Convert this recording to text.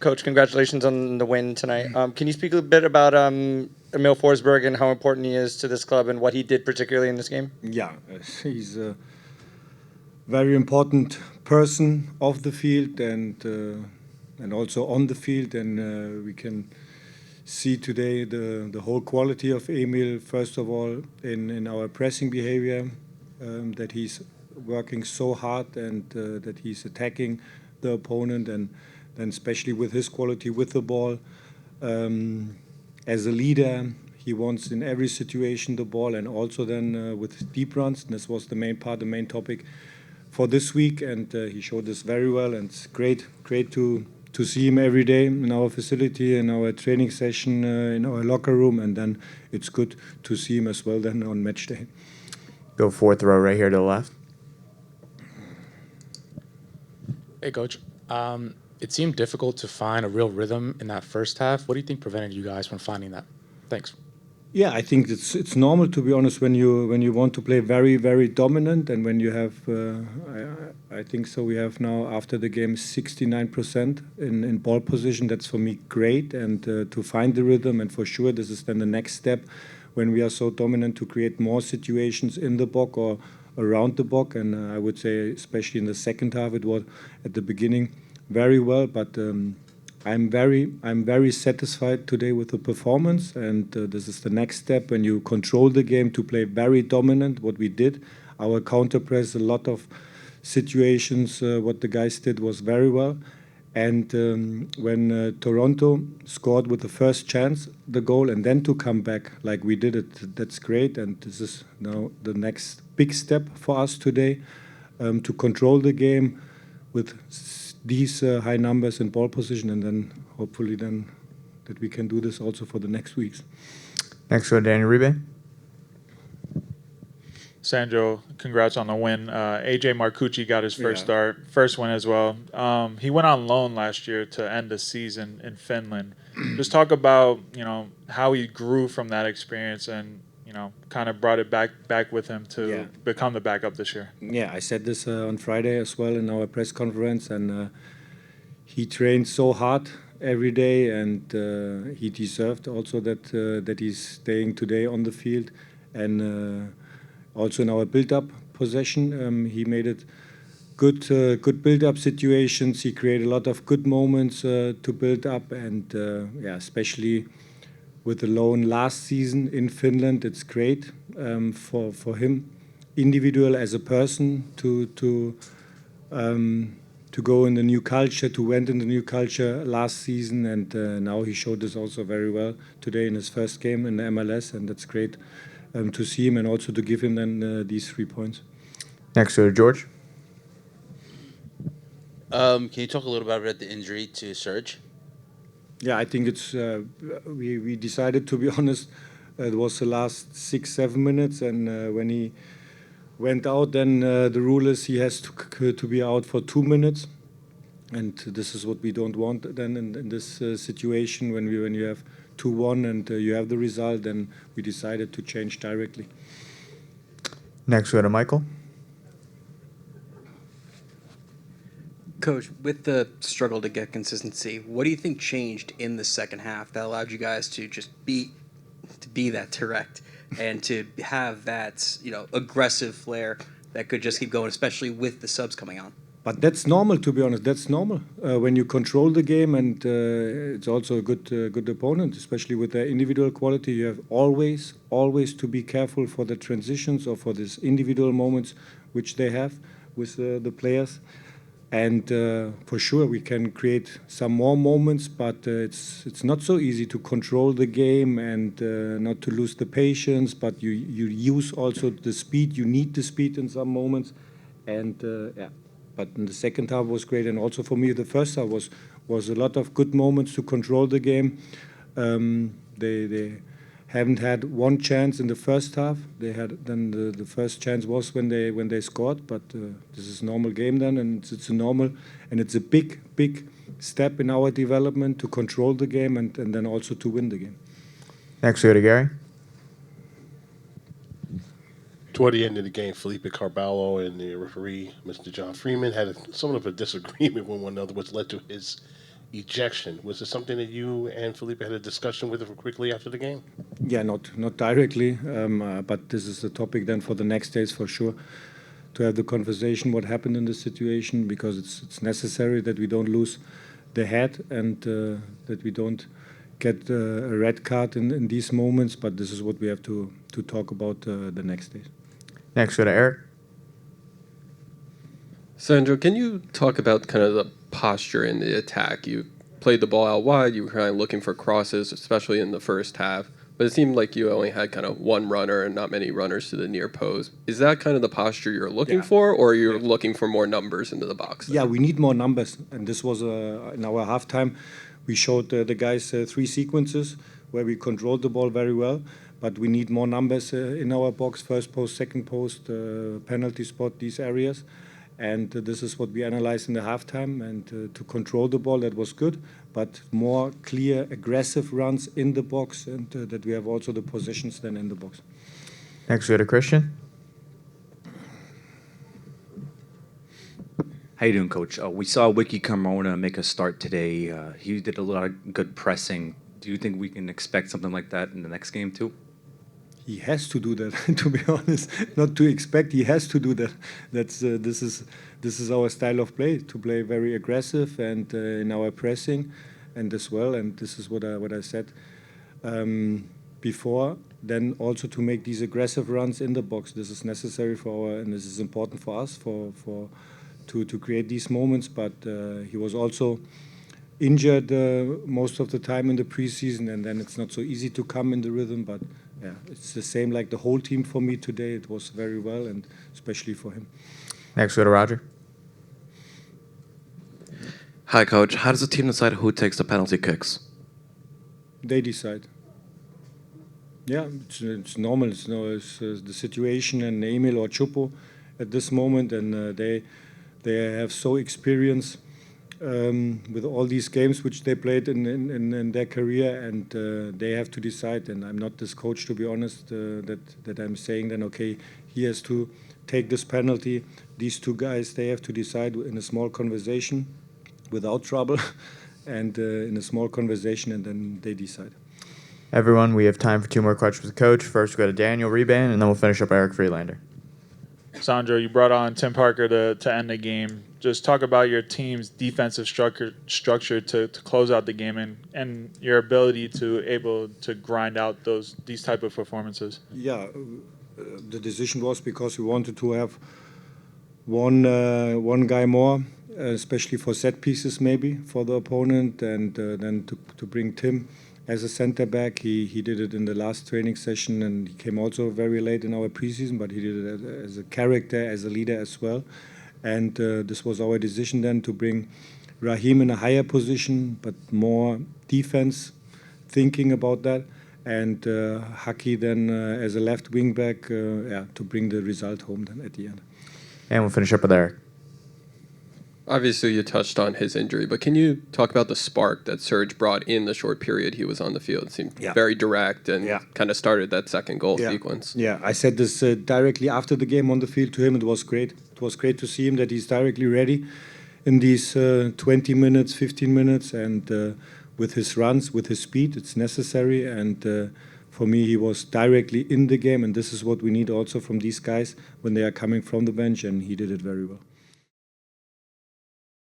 Coach, congratulations on the win tonight. Can you speak a bit about Emil Forsberg and how important he is to this club and what he did particularly in this game? Yeah, he's a very important person off the field and also on the field, and we can see today the whole quality of Emil. First of all, in our pressing behavior, that he's working so hard and that he's attacking the opponent, and then especially with his quality with the ball. As a leader, he wants in every situation the ball, and also then with deep runs. This was the main part, the main topic for this week, and he showed this very well. And it's great to see him every day in our facility, in our training session, in our locker room, and then it's good to see him as well then on match day. Go fourth row right here to the left. Hey, Coach. It seemed difficult to find a real rhythm in that first half. What do you think prevented you guys from finding that? Thanks. Yeah, I think it's normal, to be honest, when you want to play very, very dominant, and when you have I think so we have now after the game 69% in ball position. That's for me great, and to find the rhythm, and for sure this is then the next step when we are so dominant to create more situations in the box or around the box. And I would say especially in the second half it was at the beginning very well, but I'm very satisfied today with the performance, and this is the next step when you control the game to play very dominant. What we did, our counter press, a lot of situations, what the guys did was very well. And when Toronto scored with the first chance, the goal, and then to come back like we did it, that's great. And this is now the next big step for us today, to control the game with these high numbers in ball position, and then hopefully then that we can do this also for the next weeks. Next go Danny Uribe. Sandro, congrats on the win. AJ Marcucci got his first start, first win as well. He went on loan last year to end the season in Finland. Just talk about how he grew from that experience and kind of brought it back with him to become the backup this year. Yeah, I said this on Friday as well in our press conference, and he trained so hard every day, and he deserved also that he's staying today on the field, and also in our build-up possession, he made it good build-up situations. He created a lot of good moments to build up, and especially with the loan last season in Finland, it's great for him, individual as a person, to go in the new culture, to went in the new culture last season, and now he showed this also very well today in his first game in the MLS, and that's great to see him and also to give him then these 3 points. Next to George. Can you talk a little bit about the injury to Serge? Yeah, I think it's we decided, to be honest, it was the last 6-7 minutes, and when he went out, then the rule is he has to be out for 2 minutes, and this is what we don't want then in this situation when you have 2-1 and you have the result, then we decided to change directly. Next we go to Michael. Coach, with the struggle to get consistency, what do you think changed in the second half that allowed you guys to just be that direct and to have that aggressive flair that could just keep going, especially with the subs coming on? But that's normal, to be honest. That's normal when you control the game, and it's also a good opponent, especially with their individual quality. You have always to be careful for the transitions or for these individual moments which they have with the players. And for sure we can create some more moments, but it's not so easy to control the game and not to lose the patience. But you use also the speed. You need the speed in some moments, and But in the second half was great, and also for me the first half was a lot of good moments to control the game. They haven't had one chance in the first half. They had then the first chance was when they scored, but this is a normal game then, and it's a normal, and it's a big step in our development to control the game and then also to win the game. Next we go to Gary. Toward the end of the game, Felipe Carvalho and the referee, Mr. John Freeman, had somewhat of a disagreement with one another, which led to his ejection. Was it something that you and Felipe had a discussion with quickly after the game? Yeah, not directly, but this is the topic then for the next days for sure, to have the conversation what happened in the situation, because it's necessary that we don't lose the head and that we don't get a red card in these moments. But this is what we have to talk about the next days. Next, go to Eric. Sandro, can you talk about kind of the posture in the attack? You played the ball out wide, you were kind of looking for crosses, especially in the first half, but it seemed like you only had kind of one runner and not many runners to the near post. Is that kind of the posture you're looking for, or you're looking for more numbers into the box? Yeah, we need more numbers, and this was in our halftime. We showed the guys 3 sequences where we controlled the ball very well, but we need more numbers in our box, first post, second post, penalty spot, these areas. And this is what we analyzed in the halftime. And to control the ball, that was good, but more clear, aggressive runs in the box, and that we have also the positions then in the box. Next, go to Christian. How you doing, Coach? We saw Wiki Carmona make a start today. He did a lot of good pressing. Do you think we can expect something like that in the next game too? He has to do that, to be honest. Not to expect, he has to do that. This is our style of play, to play very aggressive and in our pressing, and as well. And this is what I said before. Then also to make these aggressive runs in the box. This is necessary for and this is important for us to create these moments. But he was also injured most of the time in the preseason, and then it's not so easy to come in the rhythm. But yeah, it's the same like the whole team for me today. It was very well, and especially for him. Next, go to Roger. Hi, Coach. How does the team decide who takes the penalty kicks? They decide. Yeah, it's normal. It's the situation and Emil or Chupo at this moment, and they have so experience with all these games which they played in their career, and they have to decide. And I'm not this coach, to be honest, that I'm saying then, okay, he has to take this penalty. These 2 guys, they have to decide in a small conversation without trouble and in a small conversation, and then they decide. Everyone, we have time for 2 more questions with the coach. First, we'll go to Daniel Reban, and then we'll finish up Eric Freelander. Sandro, you brought on Tim Parker to end the game. Just talk about your team's defensive structure to close out the game and your ability to able to grind out these type of performances. Yeah, the decision was because we wanted to have one guy more, especially for set pieces maybe for the opponent, and then to bring Tim as a center back. He did it in the last training session, and he came also very late in our preseason, but he did it as a character, as a leader as well. And this was our decision then, to bring Raheem in a higher position, but more defense, thinking about that. And Haki then as a left wing back, to bring the result home then at the end. And we'll finish up with Eric. Obviously, you touched on his injury, but can you talk about the spark that Serge brought in the short period he was on the field? It seemed very direct and kind of started that second goal sequence. Yeah, I said this directly after the game on the field to him. It was great. It was great to see him, that he's directly ready in these 20 minutes, 15 minutes, and with his runs, with his speed, it's necessary. And for me, he was directly in the game, and this is what we need also from these guys when they are coming from the bench, and he did it very well.